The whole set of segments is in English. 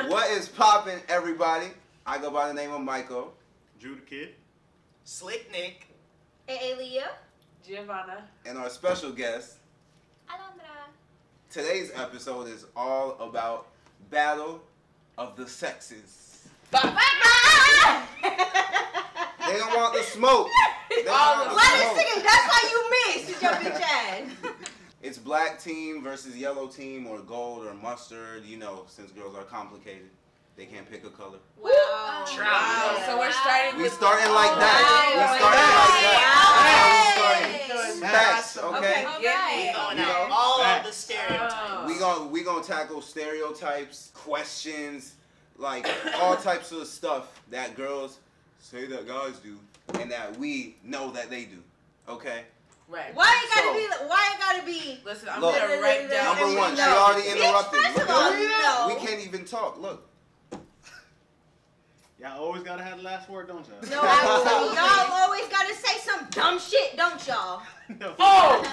What is poppin', everybody? I go by the name of Myko. Drew the Kid. Slick Nick. Aliyah. Giovanna. And our special guest. Alondra. Today's episode is all about Battle of the Sexes. They don't want the smoke. They don't want the Let smoke. it sing it. That's why you missed, your bitch ass. It's black team versus yellow team, or gold or mustard. You know, since girls are complicated, they can't pick a color. Wow. Wow. So we're starting. We starting like that. We starting like that. Facts, okay? Okay. Going out all of the stereotypes. We gonna tackle stereotypes, questions, like all types of stuff that girls say that guys do, and that we know that they do. Okay. Right. Why it gotta be? Listen, I'm Look, gonna write down. Number one, she No. already interrupted. Bitch, first Look of at all, her. no. We can't even talk. Look. Y'all always gotta have the last word, don't y'all? No, y'all always gotta say some dumb shit, don't y'all? No. Oh!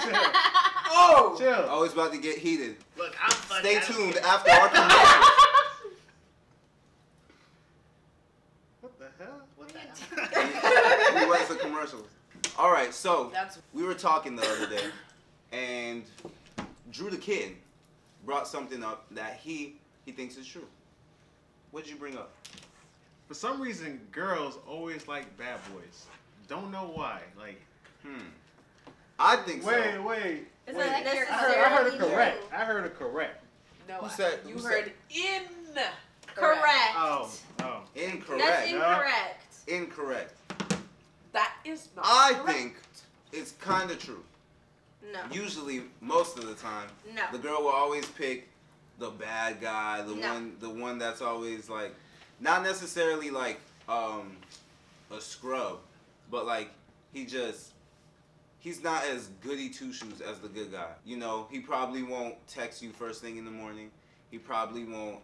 Oh! Chill. Oh, it's about to get heated. Look, I'm funny. Stay tuned after our commercial. What the hell? What the hell? We went to commercials. All right, so That's we were talking the other day, and Drew the Kid brought something up that he thinks is true. What'd you bring up? For some reason, girls always like bad boys. Don't know why. Like, I think so. wait. It's Wait. not I heard necessarily it correct. true. I heard it correct. no. Who said- You who heard in. Correct. Oh. Incorrect. That's incorrect. Incorrect. That is not. I correct. think it's kind of true. No. Usually, most of the time, No. the girl will always pick the bad guy, the No. one that's always like, not necessarily like a scrub, but like he's not as goody two shoes as the good guy. You know, he probably won't text you first thing in the morning. He probably won't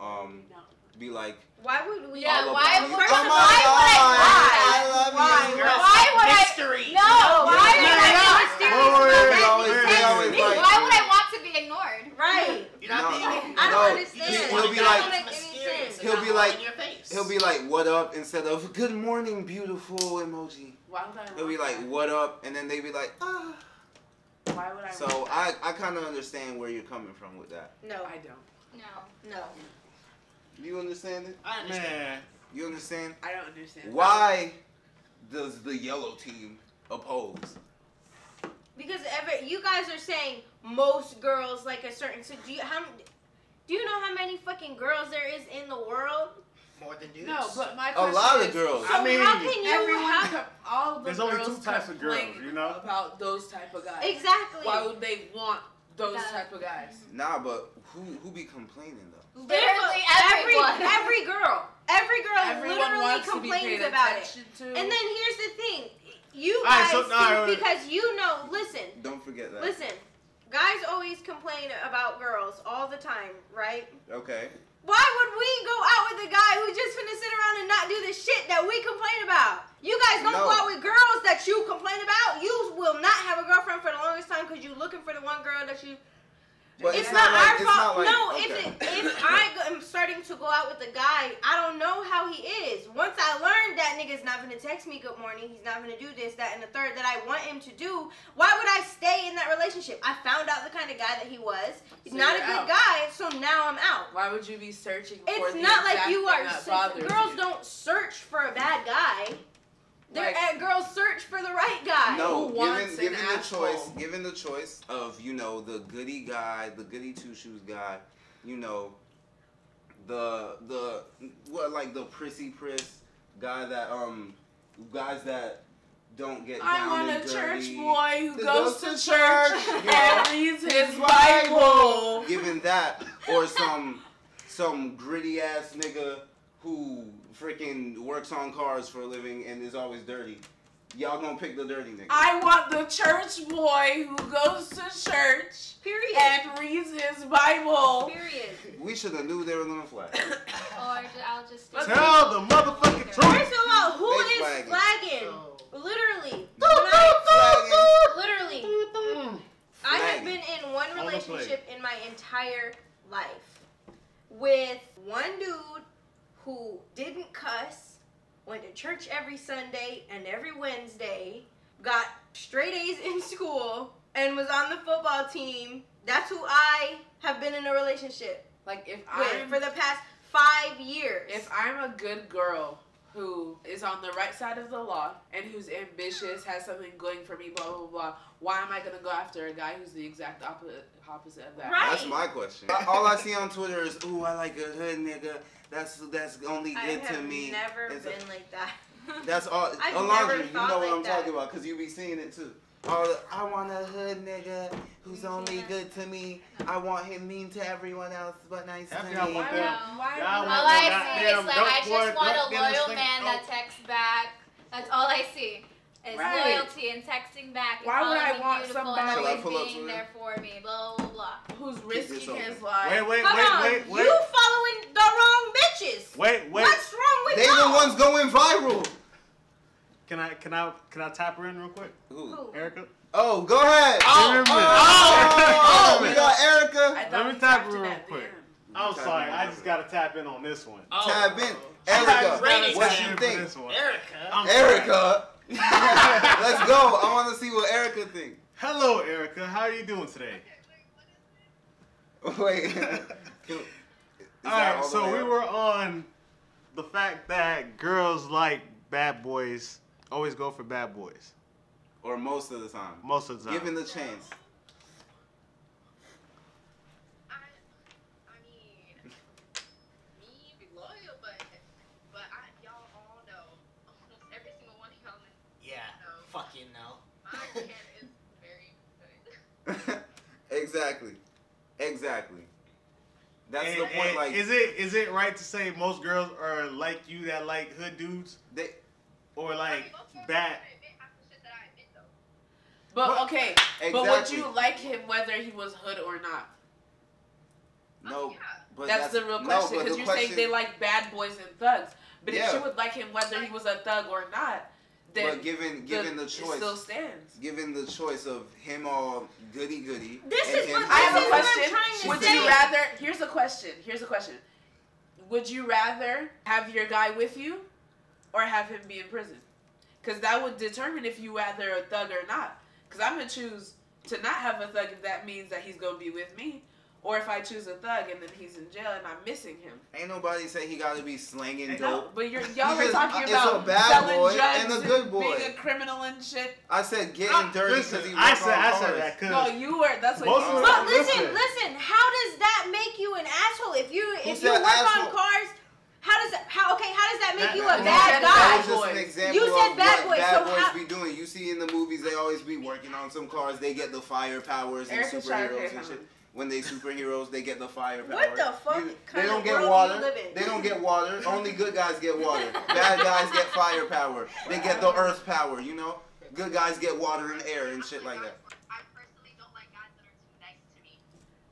be like, Why would we? Yeah, all why about you. would- Oh my why would I God, lie? I love Why? you. Girls Why like would I- mystery. No, why would I be mysterious Wait, about They that? always like, Why would I want to be ignored? Right. You're not being I No, don't understand. he'll be That like- don't make any mysterious. sense. He'll be Not like- all in your face. He'll be like, what up, instead of good morning, beautiful emoji. Why would I? He'll be like, what up, and then they be like, ah. Why would I? So want that? I kind of understand where you're coming from with that. No. I don't. No. You understand it? I understand. Man. You understand? I don't understand. Why does the yellow team oppose? Because you guys are saying most girls like a certain. So do you know how many fucking girls there is in the world? More than dudes. No, but my A question lot is, of girls. So I mean, how can you Everyone, all of the There's only girls two types of girls, complain you know? about those type of guys. Exactly. Why would they want those Yeah. type of guys? Nah, but who be complaining though? Literally everyone. Every girl Everyone literally wants to be complains paid about it. attention to. And then here's the thing, you Alright, guys so- think alright. because you know. Listen, Don't forget that. listen. Guys always complain about girls all the time, right? Okay. Why would we go out with a guy who just finna sit around and not do the shit that we complain about? You guys don't No. go out with girls that you complain about. You will not have a girlfriend for the longest time because you're looking for the one girl that you. But It's not our it's fault. not like- No, okay. if I am starting to go out with a guy, I don't know how he is. Once I learned that nigga's not gonna text me good morning, he's not gonna do this, that, and the third that I want him to do, why would I stay in that relationship? I found out the kind of guy that he was. He's So not a you're good out. guy, so now I'm out. Why would you be searching for It's the not like exact you thing are. that bothers Girls you? don't search for a bad guy. Girls search for the right guy. No, Who wants given an the asshole? choice, given the choice of, you know, the goody guy, the goody two shoes guy, you know, the like the prissy priss guy that guys that don't get I down want and a dirty. church boy who That goes to church you know, and reads his Bible. Given that, or some gritty ass nigga who freaking works on cars for a living and is always dirty. y'all gonna pick the dirty nigga. I want the church boy who goes to church Period. and reads his Bible. Period. We should have knew they were gonna flag. Or I'll just. Tell the motherfucking truth. First of all, who They is flagging. flagging? Oh. Literally. Literally. I have been in one On the plate. relationship in my entire life with one dude who didn't cuss, went to church every Sunday and every Wednesday, got straight A's in school, and was on the football team. That's who I have been in a relationship Like if with I'm for the past 5 years. if I'm a good girl who is on the right side of the law and who's ambitious, has something going for me, blah blah blah, why am I gonna go after a guy who's the exact opposite of that? Right. That's my question. All I see on Twitter is, ooh, I like a hood nigga. That's only I good have to me. never It's been like that. That's all. I've Alondra, never you thought know what like I'm that. talking about because you be seeing it too. I want a hood nigga who's only good to me. I want him mean to everyone else but nice to Half me. y'all want that. Why Y'all All want I that see is goddamn like dope I boy, just want a drug dealer loyal thing. man that Oh. texts back. That's all I see. Is Right. loyalty and texting back. And Why would calling I me want beautiful somebody- and Shall I always pull up being Twitter? there for me? Blah blah blah. Who's this risking open. his life? Wait. Hold on, you following the wrong bitches. Wait. What's wrong with They y'all? the ones going viral. Can I tap her in real quick? Who? Erica? Oh, go ahead. Oh, We got Erica. I thought Let me we tap tapped her in real at the quick. end. I'm sorry, I just gotta tap in on this one. Tab in. I'm Erica, ready. what Tap you in for think? this one. Erica. I'm sorry. Erica. Let's go. I want to see what Erica think. Hello, Erica. How are you doing today? Wait. All right, so we were on the fact that girls like bad boys, always go for bad boys Or most of the time. most of the time. Given the chance. I mean, me be loyal, but y'all all know, almost every single one of y'all Yeah. know, Fucking no. my can is very good. Exactly. That's And- the point. and Like is it right to say most girls are like you that like hood dudes, they. or like I mean, most girls bad? don't admit half the shit that I admit, though. But What? okay, Exactly. but would you like him whether he was hood or not? No. Yeah. But That's the real question, but because the you're saying question- they like bad boys and thugs. But if Yeah. she would like him whether he was a thug or not, then But given the it choice, still stands. given the choice of him all goody. This and is him what I have This a is what I'm question. trying to Would say. you rather? Here's a question. Would you rather have your guy with you, or have him be in prison? Because that would determine if you rather a thug or not. Because I'm gonna choose to not have a thug if that means that he's gonna be with me, or if I choose a thug and then he's in jail and I'm missing him. Ain't nobody say he got to be slanging No, dope. but y'all He are just- talking it's about a bad selling boy drugs and a good boy. being a criminal and shit. I said getting dirty because Listen, he I worked said on cars. that No, because you were. That's what Most you of were. the- But listen, Listen. how does that make you an asshole? If you said work asshole? on cars, how does that make you a That- bad that- That guy? was just an boys. example You said of bad what boys, bad so boys how- be doing. You see in the movies, they always be working on some cars. They get the fire powers and Erica tried to superheroes hit and him. shit. When they superheroes, they get the fire power. What the fuck They kind don't of get world do water. you live in? They don't get water. Only good guys get water. Bad guys get fire power. They get the earth power, you know? Good guys get water and air and shit like that. I personally don't like guys that are too nice to me.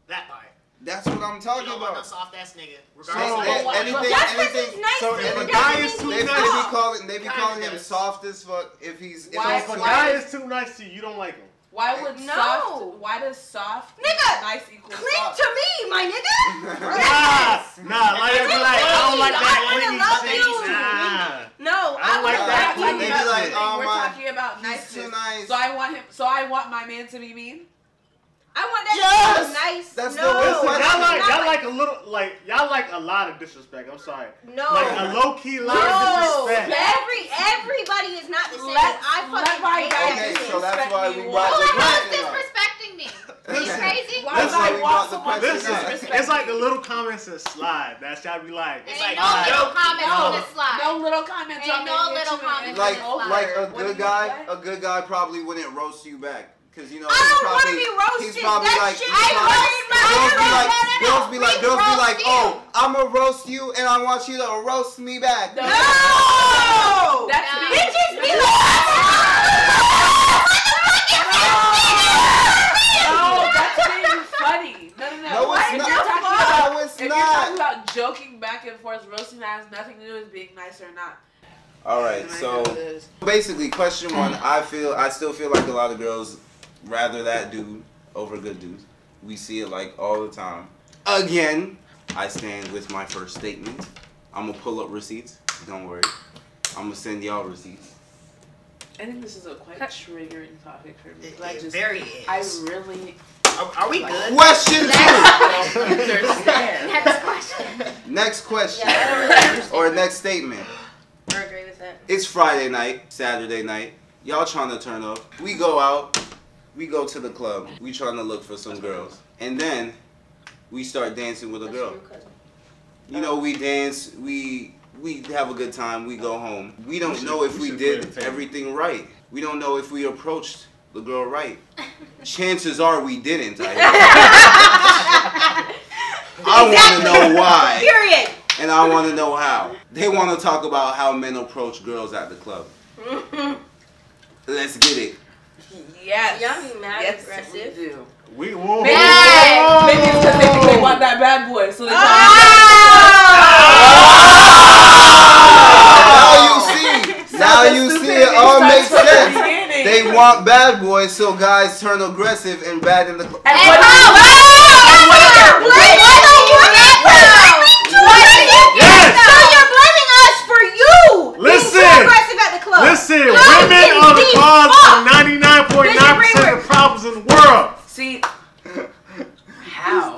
That part. That's what I'm You talking don't want no about. soft ass nigga. So Regardless of what. anything, Just because anything. he's nice so to if you a doesn't guy mean is too he's They nice- be soft. calling Kinda him does. soft as fuck if he's Why- if a why- guy is too nice to you, you don't like him. Why would No. soft? Why does soft Nigga, nice equal Cling soft? to me, my nigga. Nah, Yes. like they be like, I don't like I that wanna clingy love shit. you. Nah. No, I don't like would that. love We're They you. be talking like, about, oh we're my, talking about he's niceness. too nice. So I want him. So I want my man to be mean. I want that Yes. to be nice. That's the no. whole Listen, question. y'all like a little, like y'all like a lot of disrespect. I'm sorry, No. like a low key lot No. of disrespect. Everybody is not the same. Let- I let fucking my hate guy Okay, that. so that's why we Who brought Who the the hell is question up. disrespecting me? Are you Listen. crazy? Why That's would why I we want brought the someone to question up. Listen, disrespect it's like me? the little comments that slide. That y'all be like, It's Ain't like, no yo, little comments no. on this slide. No little comments. Ain't on no there, little get you in. comments. Like Over. like a What do good you guy, say? a good guy probably wouldn't roast you back. Cause you know I he's don't want to probably, be roasted. he's probably That like, shit he's I probably- roast my girls be like, roast you. oh, I'ma roast you and I want you to roast me back. No. No! That's No. me. Bitches be like, and forth roasting that has nothing to do with being nice or not. All right, so basically, question one, I still feel like a lot of girls rather that dude over good dudes. We see it like all the time. Again, I stand with my first statement. I'm gonna pull up receipts. Don't worry. I'm gonna send y'all receipts. I think this is a quite triggering topic for me. It very is. I really. Are we good? Question two. Understand. Next question. Next question. Yeah, I don't really understand. Or next statement. I agree with that. It's Friday night, Saturday night. Y'all trying to turn up. We go out. We go to the club. We trying to look for some girls. And then we start dancing with a girl. You know, we dance. We have a good time. We go home. We don't know if we did everything right. We don't know if we approached the girl right. Chances are we didn't. I want to know why. Period. And I want to know how. They want to talk about how men approach girls at the club. Let's get it. Yes. Y'all be mad yes, aggressive. We do. We won't. Maybe it's because they think they want that bad boy, so they try Now you see it all makes sense. They want bad boys, so guys turn aggressive and bad in the club. And Listen, women are the cause of 99.9% of problems in the world. See, how?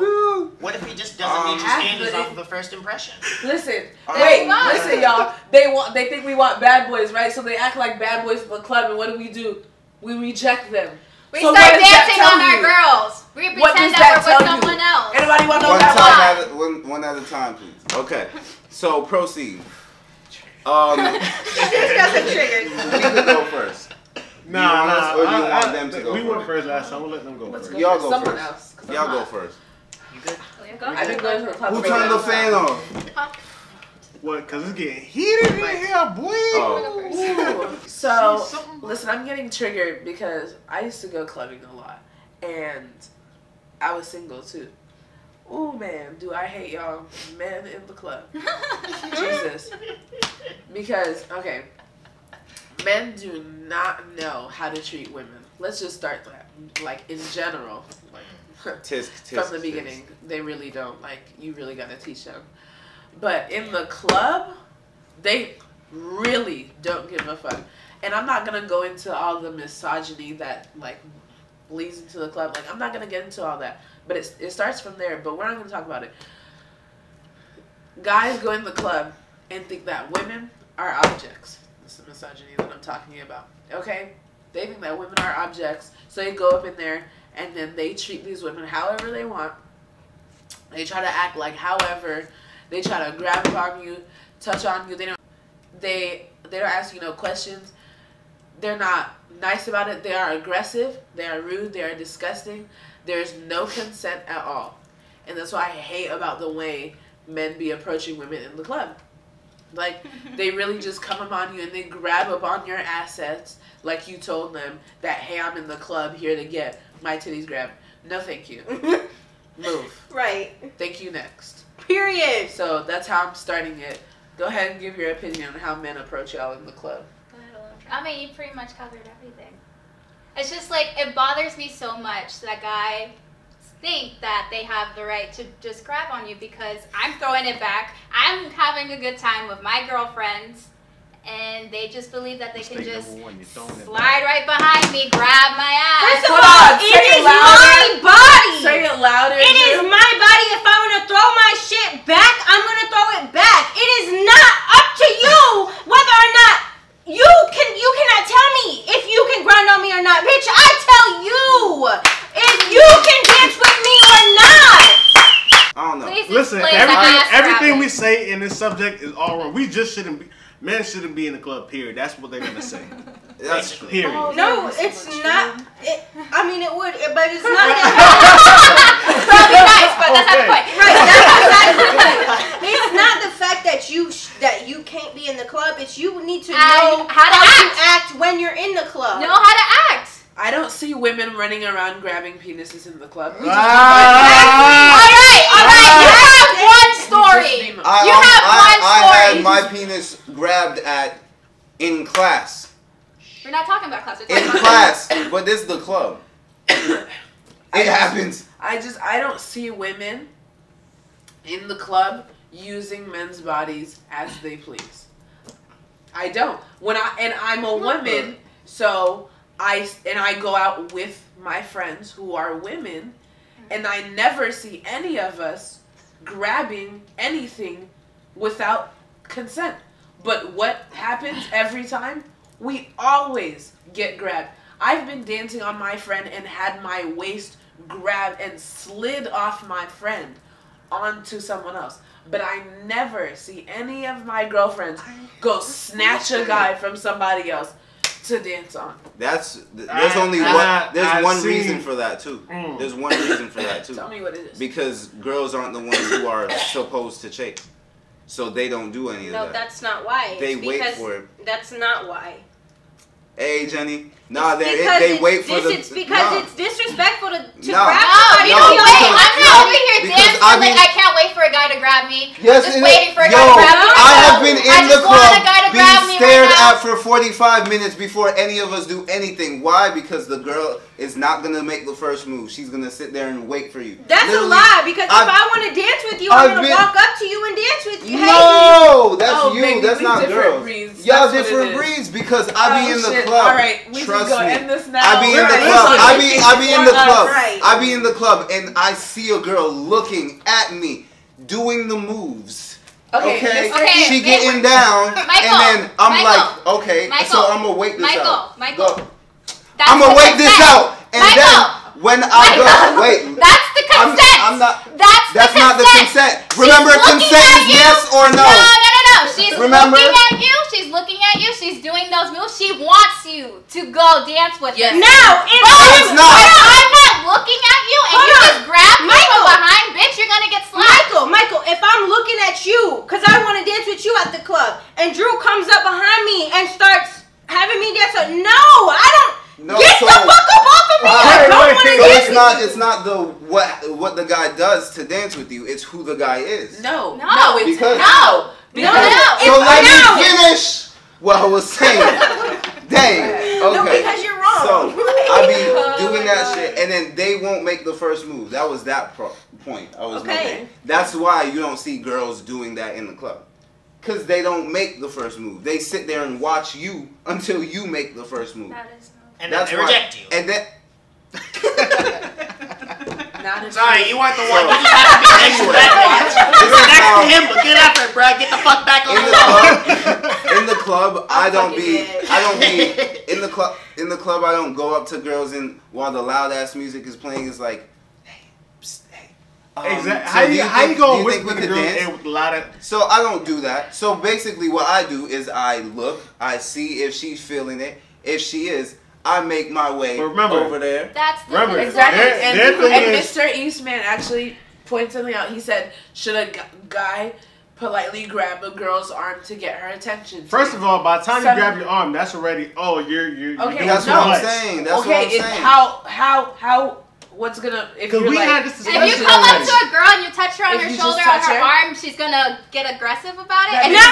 What if he just doesn't meet your standards off of a first impression? Listen, listen, y'all. They think we want bad boys, right? So they act like bad boys in the club, and what do? We reject them. We So start what does that dancing tell on our you? girls. We What pretend does that that we're with tell you? someone else. Anybody want to know that? One at a time, please. Okay, so proceed. She just got some triggers. You can go first. Nah. Or do you want them to go We first? went first last time. We'll let them go first. Y'all go Someone first. else. 'Cause Y'all I'm go not. first. You good? I've been going to the club. Who for a turned the long time. fan on? What? Cause it's getting heated in here, boy. Oh. So, listen, I'm getting triggered because I used to go clubbing a lot, and I was single too. Oh man, do I hate y'all men in the club? Jesus. Because, okay, men do not know how to treat women. Let's just start that. Like, in general. Like, from the beginning, they really don't. Like, you really gotta teach them. But in the club, they really don't give a fuck. And I'm not gonna go into all the misogyny that, like, leads into the club. Like, I'm not gonna get into all that. But it starts from there, but we're not gonna talk about it. Guys go in the club and think that women are objects. This is misogyny that I'm talking about. Okay? They think that women are objects, so they go up in there and then they treat these women however they want. They try to act like however. They try to grab upon you, touch on you. They don't ask you no questions. They're not nice about it. They are aggressive. They are rude. They are disgusting. There's no consent at all. And that's what I hate about the way men be approaching women in the club. Like, they really just come upon you and they grab up on your assets like you told them that, hey, I'm in the club here to get my titties grabbed. No, thank you. Move. Right. Thank you, next. Period. So that's how I'm starting it. Go ahead and give your opinion on how men approach y'all in the club. I mean, you pretty much covered everything. It's just like, it bothers me so much that guys think that they have the right to just grab on you because I'm throwing it back. I'm having a good time with my girlfriends, and they just believe that they can just slide right behind me, grab my ass. First of all, it is my body. Say it louder. It is my body. If I want to throw my shit back, I'm going to throw it back. It is not up to you whether or not you cannot tell me if you can grind on me or not. Bitch, I tell you if you can dance with me or not. I don't know. Please Listen, explain the ass everything grabbing. we say in this subject is all wrong. We just shouldn't be. Men shouldn't be in the club. Period. That's what they're gonna say. That's true. Period. No, it's not. I mean, it would, but it's not that. That'd be nice, but that's not the point. Right, that's exactly the point. It's not the fact that you can't be in the club. It's you need to know how to act when you're in the club. Know how to act. I don't see women running around grabbing penises in the club. We just All right. You have one story. I had my penis grabbed in class. We're not talking about class. In class, but this is the club. It happens. I don't see women in the club using men's bodies as they please. I don't. I'm a woman, so I go out with my friends who are women, and I never see any of us grabbing anything without consent. But what happens every time? We always get grabbed. I've been dancing on my friend and had my waist grabbed and slid off my friend onto someone else. But I never see any of my girlfriends go snatch a guy from somebody else to dance on. There's one reason for that too. There's one reason for that too. Tell me what it is. Because girls aren't the ones who are supposed to chase. So they don't do any of that. No, that's not why. They wait for it. That's not why. Hey, Jenny. Nah, they wait for the... It's because it's disrespectful to grab I'm somebody. not over here dancing I can't wait for a guy to grab me. Yes, just waiting for a guy to grab me. I have been in the club being stared at for 45 minutes before any of us do anything. Why? Because the girl is not going to make the first move. She's going to sit there and wait for you. That's a lie, because if I want to dance with you, I'm going to walk up to you and dance with you. No, that's you. That's not girls. Y'all different breeds, because I be in the club. All right, we Trust can go me. end this now. I be in the club. I be in the club. I be in the club, and I see a girl looking at me, doing the moves. Okay. She getting down, and then I'm like, okay, so I'm gonna wait this out. Michael. I'm gonna wait this out, and then when I go, wait. That's the consent. I'm not. That's not the consent. Remember, consent is yes or no. No. She's looking at you. She's looking at you. She's doing those moves. She wants you to go dance with her. Now, it's not. I'm not looking at you, and you just grab me from behind, bitch. You're gonna get slapped. Michael, if I'm looking at you, cause I want to dance with you at the club, and Drew comes up behind me and starts having me dance, no, I don't. Get the fuck up off of me! I don't want to dance with you. It's not the what the guy does to dance with you. It's who the guy is. No. So let me finish what I was saying. Dang. Okay. No, because you're wrong. So I be doing that shit, and then they won't make the first move. That was that point I was making. That's why you don't see girls doing that in the club. Because they don't make the first move. They sit there and watch you until you make the first move. And then they reject you. And then... Sorry, you weren't the one. You just have to be next to him, but get after it, bro. Get the fuck back on the club. In the club, I don't be in the club. In the club, I don't go up to girls and while the loud ass music is playing, it's like, hey, psst, hey. Exactly. So how you gonna whisper with the girl with a lot of? So I don't do that. So basically, what I do is I look, I see if she's feeling it. If she is, I make my way over there. That's exactly. And Mr. Eastman actually pointed something out. He said, should a guy politely grab a girl's arm to get her attention? First of all, by the time you grab your arm, that's already you're okay. That's what I'm saying. That's what I'm saying. How what's gonna if you come up to a girl and you touch her on her shoulder or her arm, she's gonna get aggressive about it. And I've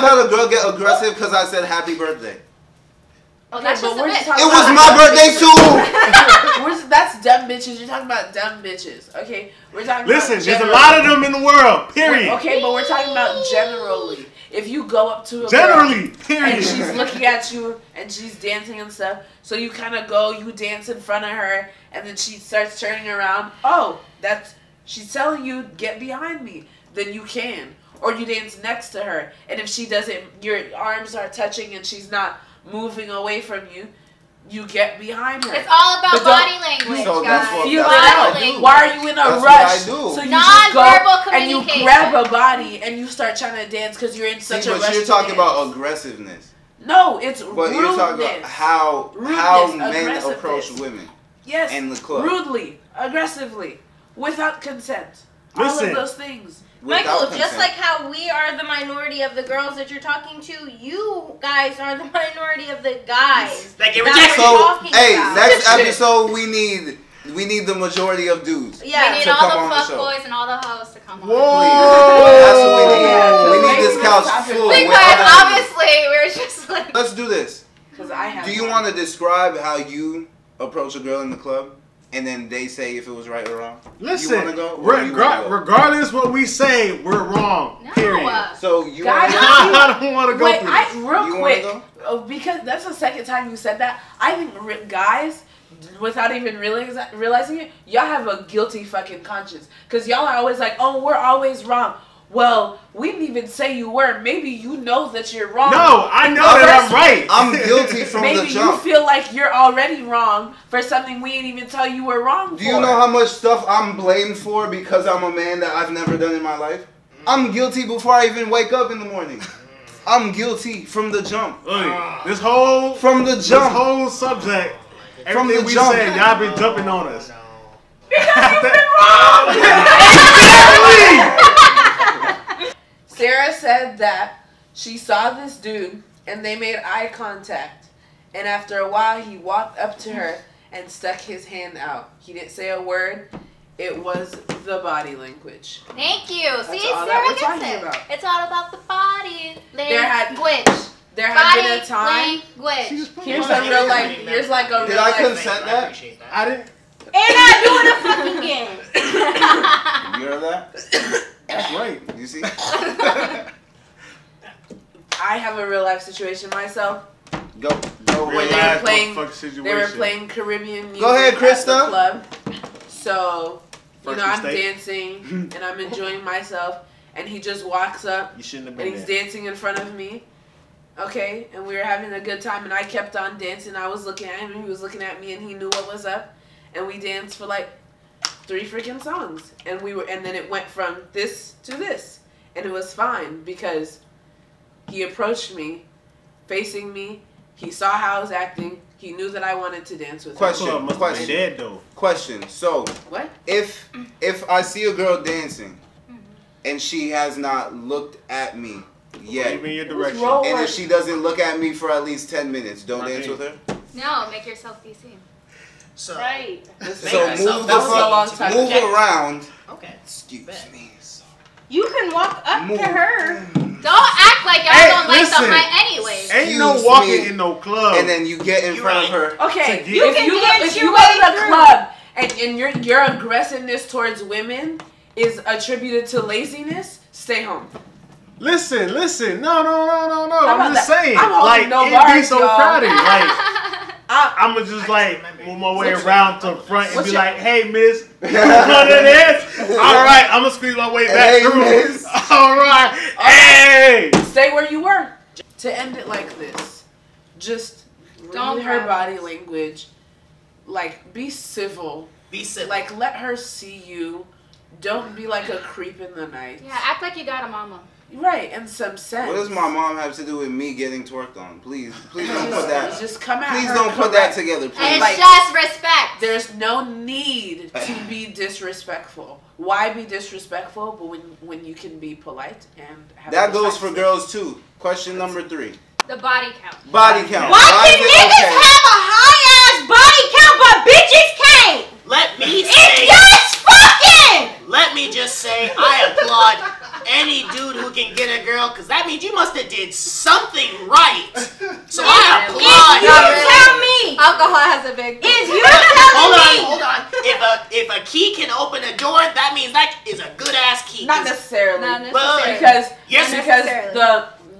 had a girl get aggressive because I said happy birthday. Oh, that's just a bit. It was my birthday too. That's dumb bitches. You're talking about dumb bitches. Okay, we're talking. Listen, there's a lot of them in the world. Period. Okay, but we're talking about generally. If you go up to a girl and she's looking at you and she's dancing and stuff, so you kind of go, you dance in front of her, and then she starts turning around. Oh, she's telling you, get behind me. Then you can, or you dance next to her. And if she doesn't, your arms are touching and she's not moving away from you, you get behind her. It's all about body language, guys. Feel it out. Why are you in a rush? So you just go and you grab a body and you start trying to dance because you're in such a rush. But you're talking about aggressiveness. No, it's but you're talking about how men approach women. Yes, in the club. Rudely, aggressively, without consent. All of those things. Michael, just like how we are the minority of the girls that you're talking to, you guys are the minority of the guys that get rejected. So, hey, next episode we need We need the majority of dudes. Yeah. We need to all come on the the fuck show. boys and all the hoes to come on. Please. That's what we need. We need this couch full. with Because other obviously we're just like. Let's do this. Because I have. Do you want to describe how you approach a girl in the club, and then they say if it was right or wrong? Listen, you wanna go, or you wanna go? regardless what we say, we're wrong. No. Period. So you Guys, wanna I don't want to go Wait, through this. real You wanna quick, go? because that's the second time you said that. I think guys, without even realizing it, y'all have a guilty fucking conscience. Because y'all are always like, oh, we're always wrong. Well, we didn't even say you were. Maybe you know that you're wrong. No, I know that I'm right. I'm guilty from the Maybe jump. you feel like you're already wrong for something we didn't even tell you were wrong for. Do you know how much stuff I'm blamed for because I'm a man that I've never done in my life? I'm guilty before I even wake up in the morning. I'm guilty from the jump. Look, this whole From the this jump. whole subject, From everything the we jump. said, y'all been jumping on us. Sarah said that she saw this dude and they made eye contact. And after a while, he walked up to her and stuck his hand out. He didn't say a word. It was the body language. Thank you. See, all that Sarah we're gets talking it. about. It's all about the body had- language. There had Body been a time. language. Here's a real life. Here's like a Did real I life. consent that? appreciate that. I didn't. And not doing a fucking game. You heard that? That's right. You see? I have a real life situation myself. Go. Go. When Real they were life playing- motherfucking situation. They were playing Caribbean music Go ahead, at Krista. the club. So, First I'm mistake. dancing and I'm enjoying myself, and he just walks up You shouldn't have and been he's there. dancing in front of me. Okay, and we were having a good time, and I kept on dancing. I was looking at him, and he was looking at me, and he knew what was up. And we danced for like 3 freaking songs, and then it went from this to this, and it was fine because he approached me, facing me. He saw how I was acting. He knew that I wanted to dance with him. Question. Must have been dead though. Question. So, What? if I see a girl dancing and she has not looked at me yet, Even your direction. wrong? and if she doesn't look at me for at least 10 minutes, don't My dance thing. with her? No, make yourself be seen. So, Right. So Make move yourself the That was a fuck, long time move ago. around. okay. Excuse Bet. me. You can walk up Move. to her. Don't act like y'all Hey, don't like listen. the height anyways. Ain't no Excuse walking me. in no club. And then you get in You front of right. her. Okay, So you if can you dance go your to way the through. club and your aggressiveness towards women is attributed to laziness, stay home. Listen. No. How I'm about just that? saying. I'm holding Like, no it be bars, so y'all. crowded. Like, I, I'm gonna just like move my way What's around to the front and what's be your- like, hey, miss, you want of this? All right, I'm gonna squeeze my way back Hey, through. miss. All right. Hey. stay where you were. To end it like this, just Don't read her grab body us. language. Like, be civil. Be civil. Like, let her see you. Don't be like a creep in the night. Yeah, act like you got a mama. Right, and some sense. What does my mom have to do with me getting twerked on? Please don't put that. Just come at Please her don't put that correct. together, And please. it's Like- just respect. There's no need to be disrespectful. Why be disrespectful? But when you can be polite and have a That good goes time. for girls too. Question number 3. The body count. Body count. Why Why can is niggas it okay? have a high ass body count but bitches can't? Let me It's say. just fucking! Let me just say, I applaud any dude who can get a girl, because that means you must have did something right. So I If applaud you you. tell me, Alcohol has a big. if you tell me, Hold on. If a key can open a door, that means that is a good ass key. Not necessarily. Not Well, necessarily. Because Yes,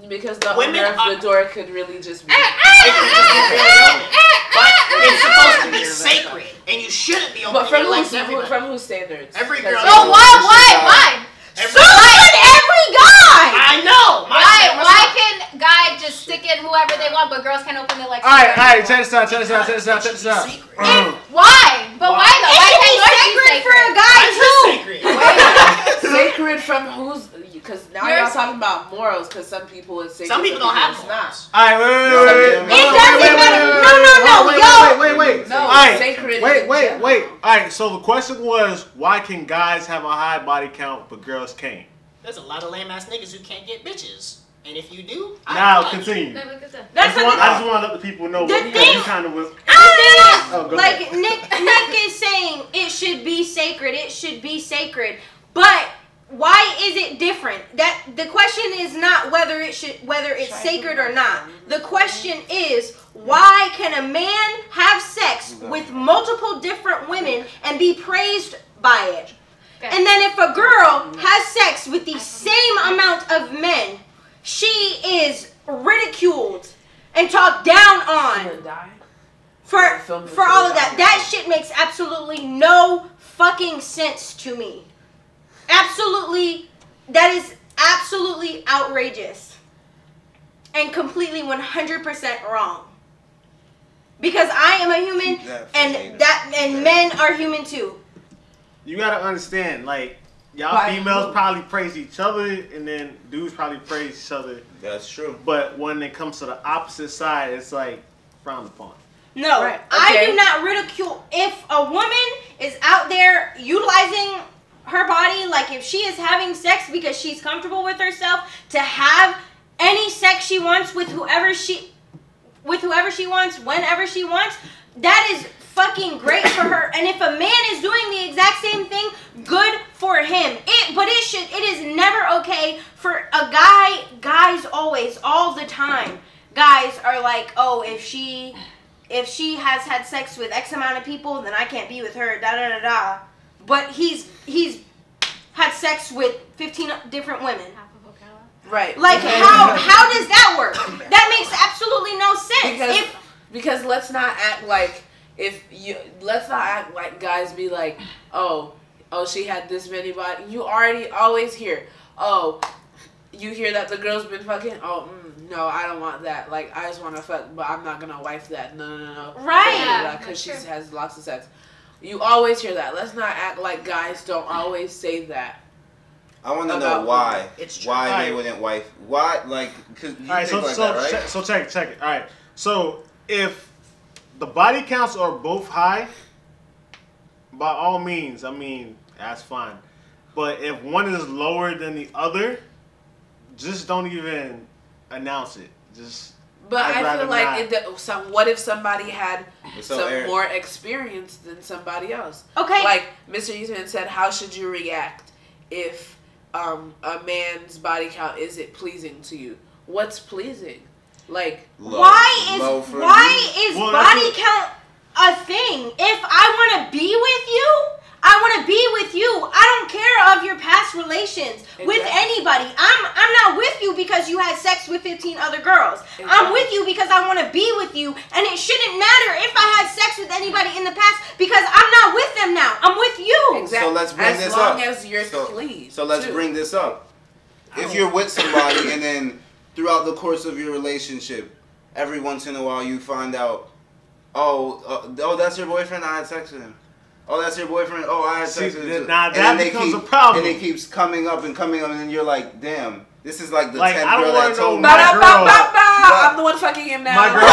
because the Women owner of are- the door could really just be. But it's supposed to be sacred, and you shouldn't be But opening your legs to everybody. from whose standards? Every girl. So why? Every- so should every guy! I know. Why can guys just stick in whoever they want, but girls can't open their legs? All right, check this out. Why? But why though? Why It can't should be yours be sacred for a guy too! Sacred from whose? Because now Yours- y'all talking about morals. Because some people it's sacred. Some people don't have it's morals. All right, wait. It doesn't matter. No, yo. Wait. No, All right, sacred. wait. All right, so the question was, why can guys have a high body count but girls can't? There's a lot of lame ass niggas who can't get bitches, and if you do, Now I applaud you. continue. That's I just want to let the people know The what thing- you kind of was. I Like Nick is saying it should be sacred. It should be sacred. But why is it different? That the question is not whether it's sacred or not. The question is, why can a man have sex with multiple different women and be praised by it? Okay. And then if a girl has sex with the same amount of men, she is ridiculed and talked down on for all of that. That shit makes absolutely no fucking sense to me. Absolutely, that is absolutely outrageous and completely 100% wrong. Because I am a human, and men are human too. You gotta understand, like, y'all females probably praise each other, and then dudes probably praise each other. That's true. But when it comes to the opposite side, it's like frowned upon. No, right. I do not ridicule. If a woman is out there utilizing her body, like if she is having sex because she's comfortable with herself, to have any sex she wants with whoever she wants, whenever she wants, that is fucking great for her. And if a man is doing the exact same thing, good for him. It is never okay for a guy. Guys always, all the time, guys are like, oh, if she has had sex with X amount of people, then I can't be with her. Da da da da. But he's had sex with 15 different women. Right. Like how does that work? That makes absolutely no sense. Because let's not act like guys be like, oh, she had this many body. You always hear, oh, you hear that the girl's been fucking. Oh, no, I don't want that. Like, I just want to fuck, but I'm not gonna wife that. No. Right. Because she has lots of sex. You always hear that. Let's not act like guys don't always say that. I want to know why. Why they right. wouldn't wife? Why, like, cause you Alright, think like that, right? So check it. Alright, so if the body counts are both high, by all means, I mean, that's fine. But if one is lower than the other, just don't even announce it. But I feel like what if somebody had some more experience than somebody else? Okay. Like Mr. Eastman said, how should you react if a man's body count isn't pleasing to you? What's pleasing? Like why is body count a thing? If I want to be with you, I want to be with you. I don't care of your past relations with anybody. I'm not with you because you had sex with 15 other girls. I'm with you because I want to be with you, and it shouldn't matter if I had sex with anybody in the past because I'm not with them now. I'm with you. Exactly. So let's bring this up. As long as you're clean. So let's bring this up. If you're with somebody and then throughout the course of your relationship, every once in a while you find out, oh, that's your boyfriend, I had sex with him. Oh, that's your boyfriend. Oh, I had sex with him. Now that becomes a problem. And it keeps coming up, and then you're like, damn, this is like the 10th I don't girl want that to told know me. my girl. I'm the one fucking him now. My girl.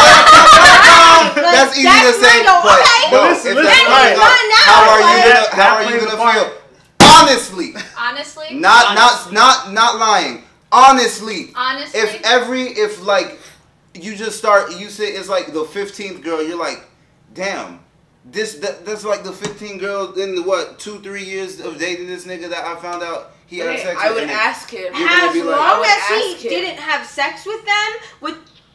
That's easy to say, but no, listen, if that's coming up, how are you gonna feel? Honestly. Not lying. Honestly. If like you just start, you say it's like the 15th girl, you're like, damn. That's like the 15 girls in the 2-3 years of dating this nigga that I found out he had sex with. I would ask him. As long as he didn't have sex with them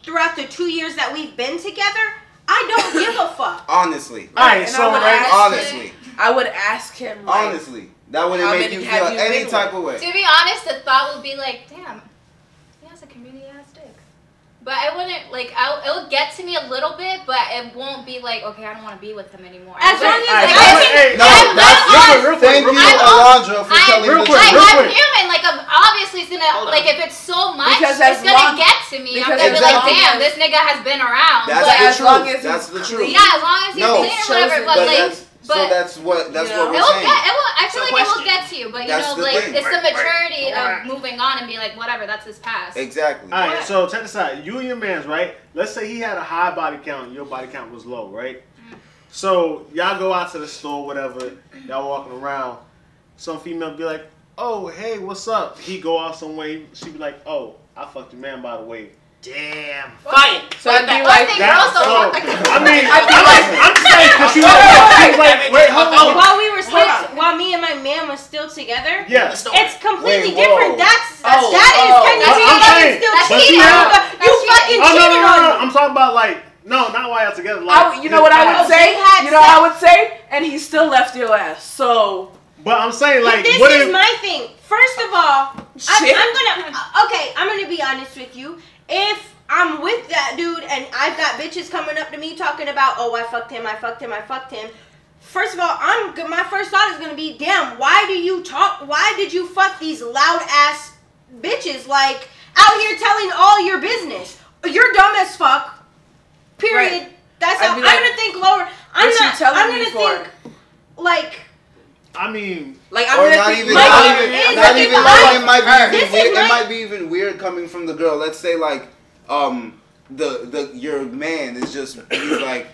throughout the 2 years that we've been together, I don't give a fuck. Honestly. Alright, so honestly. I would ask him. Like, honestly. That wouldn't make you feel any type of way. To be honest, the thought would be like, damn, he has a community ass dick. But I wouldn't, like, it'll get to me a little bit, but it won't be like, okay, I don't want to be with him anymore. As long as thank you, Alondra, for telling me. I'm human. Like, obviously, it's gonna, like, if it's so much, it's gonna get to me. I'm gonna be like, damn, this nigga has been around. That's the truth. Yeah, as long as he's clean or whatever. But like. So that's what we're saying. I feel like it will get to you, but you know, like it's the maturity of moving on and being like, whatever, that's his past. Exactly. All right, so check this out. You and your man's, right? Let's say he had a high body count and your body count was low, right? So y'all go out to the store, whatever. Y'all walking around. Some female be like, oh, hey, what's up? He go out somewhere. She be like, oh, I fucked your man, by the way. Damn. Fight. So I'd be like, I mean, I'm saying because she was like, wait, hold on. While we were still, Hold on. while me and my man was still together, Yeah. it's completely Wait, whoa. different. That is oh. can you I'm see that saying, still but cheating? she had- You fucking Oh, cheated on me. I'm talking about like, no, not while y'all together. Like, You know what I would just- say? They had You know what I sex. would say? And he still left your ass. So But I'm saying like, This what is if? my thing. First of all, Shit. I'm gonna be honest with you. If I'm with that dude and I've got bitches coming up to me talking about, oh, I fucked him. First of all, my first thought is gonna be, damn, why did you fuck these loud ass bitches like out here telling all your business? You're dumb as fuck. Period. Right. That's I'd how be I'm like, gonna think lower. I'm gonna think like. I mean, like I'm Or gonna not think even, Like, not it even, is not like even. if No, I- it might be This even is weird. my- It might be even weird coming from the girl. Let's say like, your man is just he's like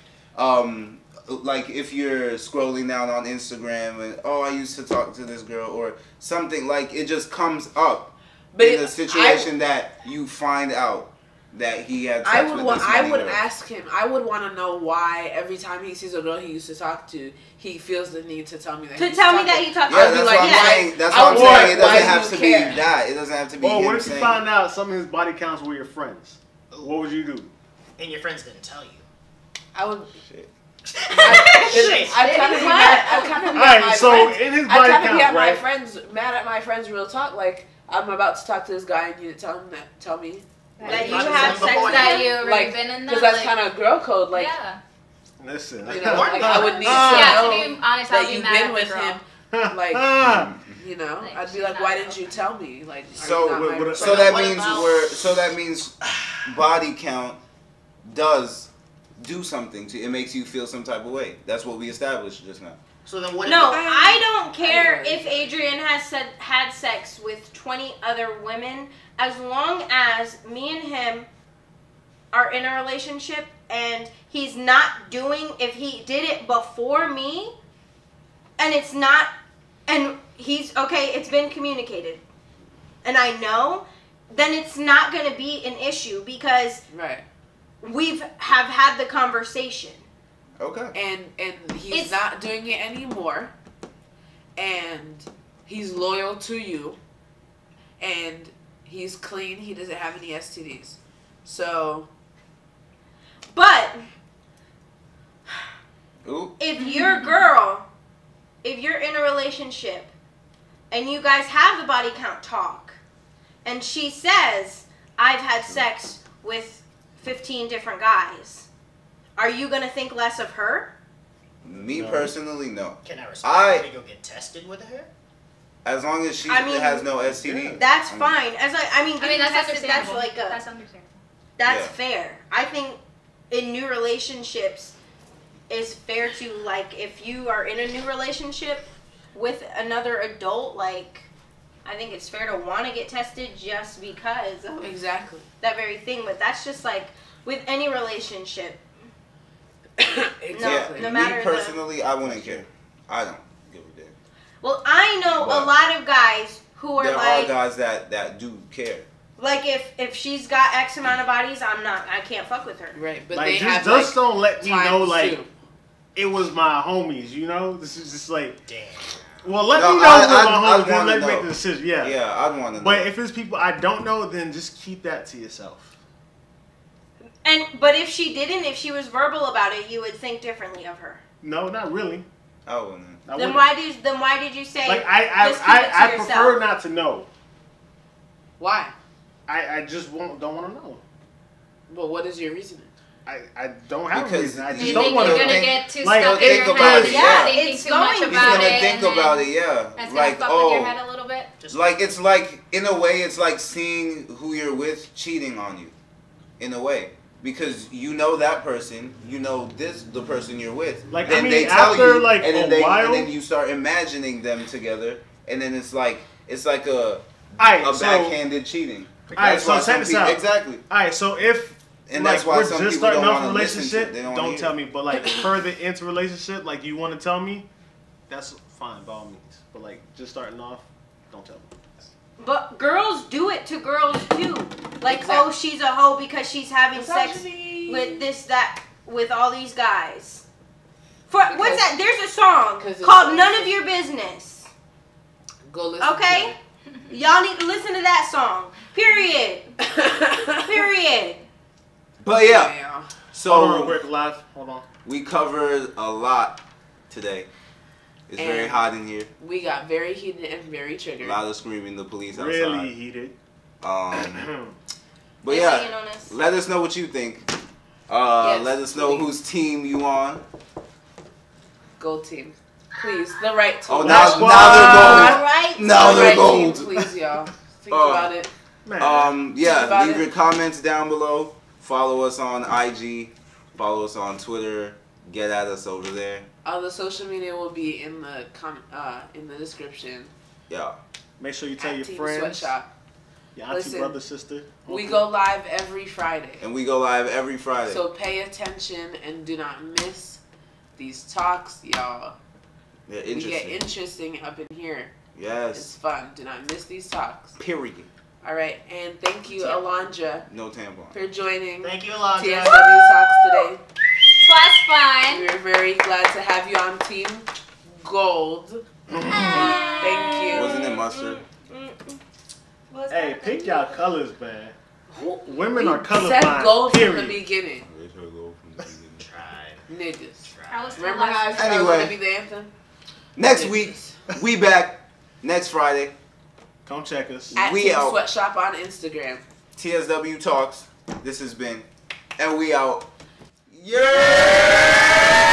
if you're scrolling down on Instagram and I used to talk to this girl or something, like it just comes up in a situation that you find out that he had sex with this I many would girls. ask him. I would want to know why every time he sees a girl he used to talk to, he feels the need to tell me that. To tell me that he talked Yeah, to that's me. what I'm yeah. saying. That's I what I'm would saying. like, It doesn't why have do to you be care? that. It doesn't have to be or him what if you saying. found out some of his body counts were your friends? What would you do? And your friends didn't tell you. I would. Shit. I kind of be mad. I kind of be Alright, at my so friends. in his I body kind of be count, at my right? friends, mad at my friends. Real talk. Like I'm about to talk to this guy and you didn't tell me That you Not have before sex you- That with you him? already like been in because that. that's kind of girl code. Like yeah. Listen, you know, like, I would need to Yeah, know to be honest, I'll that be you've mad been at the with girl. him. Like you know, Like, I'd be she's like, not why a didn't you tell me? Like, are So, you not my what- So that What means about- body count does do something to it, makes you feel some type of way. That's what we established just now. So then what? No, If I don't care I don't if Adrian had sex with 20 other women, as long as me and him are in a relationship and he's not doing, if he did it before me and it's not, and he's okay, it's been communicated and I know, then it's not going to be an issue because right? we've have had the conversation. Okay. And he's It's- not doing it anymore, and he's loyal to you, and he's clean. He doesn't have any STDs, so But Ooh. if your girl, if you're in a relationship and you guys have the body count talk and she says, I've had sex with 15 different guys, are you going to think less of her? Me No. personally, no. can I respect to go get tested with her? As long as she I mean, has no STD. That's I mean, fine. As I mean, I mean, getting that's tested, that's understandable. like a, That's understandable. that's Yeah. fair. I think in new relationships it's fair to, like, if you are in a new relationship with another adult, like, I think it's fair to want to get tested just because of exactly. that very thing. But that's just like with any relationship. Exactly. No matter me the- personally, I wouldn't care. I don't give a damn. Well, I know a But lot of guys who are There like, are guys that do care. like if she's got X amount of bodies, I can't fuck with her. Right, but like they just have just don't let me know times like too. it was my homies. You know, this is just like. Damn. Well, let No, me know I- it was I'd my homies. Then wanna let me know. make the decision. Yeah. Yeah, I'd want to know. But if it's people I don't know, then just keep that to yourself. But if she didn't, if she was verbal about it, you would think differently of her. No, not really. I wouldn't. I Then wouldn't. why did you say Like just keep it to I yourself? prefer not to know. Why? I just don't want to know. But what is your reasoning? I don't have a Because reason. I Do just you don't think want you're to. gonna get too Like, stuck in think your about head? it, Yeah, yeah. thinking It's too much going- about He's gonna it. think and then about it, yeah. That's gonna Like, fuck with your head a little bit. like it's like in a way, it's like seeing who you're with cheating on you, in a way, because you know that person, you know the person you're with. Like, then I mean, they tell after, you, like, and then a while- and then you start imagining them together, and then it's like a Alright, so backhanded cheating. Alright, That's so why check some this people out. exactly. alright, so if And like that's why we're some just people starting don't off a wanna listen to relationship, it. They don't don't wanna tell hear me. But like further into relationship, like you want to tell me, that's fine by all means. But like just starting off, don't tell me. But girls do it to girls too. Like, Exactly. oh, she's a hoe because she's having sex Misogyny. with this, that, with all these guys. What's that? There's a song 'Cause it's called like- "None of Your Business." Go listen. Okay, y'all need to listen to that song. Period. To it. Period. But yeah, Yeah. Hold on, so real quick, live. Hold on. we covered a lot today. It's very And- hot in here. We got very heated and very A triggered. lot of screaming. The police outside. Really heated. But They yeah, hating on us. let us know what you think. Yes, Let us know please. whose team you on. Gold team. Please, the right team. Oh, Black now squad. they're All right. Now the they're right gold. team, please, y'all. Think about it. Man. gold. Yeah, about leave it. your comments down below. Follow us on IG. Follow us on Twitter. Get at us over there. All the social media will be in the in the description. Yeah. Make sure you tell At your Team friends, Sweatshop. your auntie, Listen, brother, sister. We uncle. go live every Friday. And we go live every Friday. So pay attention and do not miss these talks, y'all. They're We get interesting. interesting up in here. It's Yes. fun. Do not miss these talks. Period. All right, and thank you, Alondra, No tampon. for joining Thank you, Alondra. TSW Talks today. Twas fun. We're very glad to have you on Team Gold. Thank you. Wasn't it mustard? Hey, pick y'all colors, man. Who- Women we are colorblind. said gold from the Period. beginning. Niggas. I was Remember how I said I was Anyway. gonna be the anthem? Next week, we back. Next Friday. Come check us. At We Team out. Sweatshop on Instagram. TSW Talks. This has been. And we out. Yeah!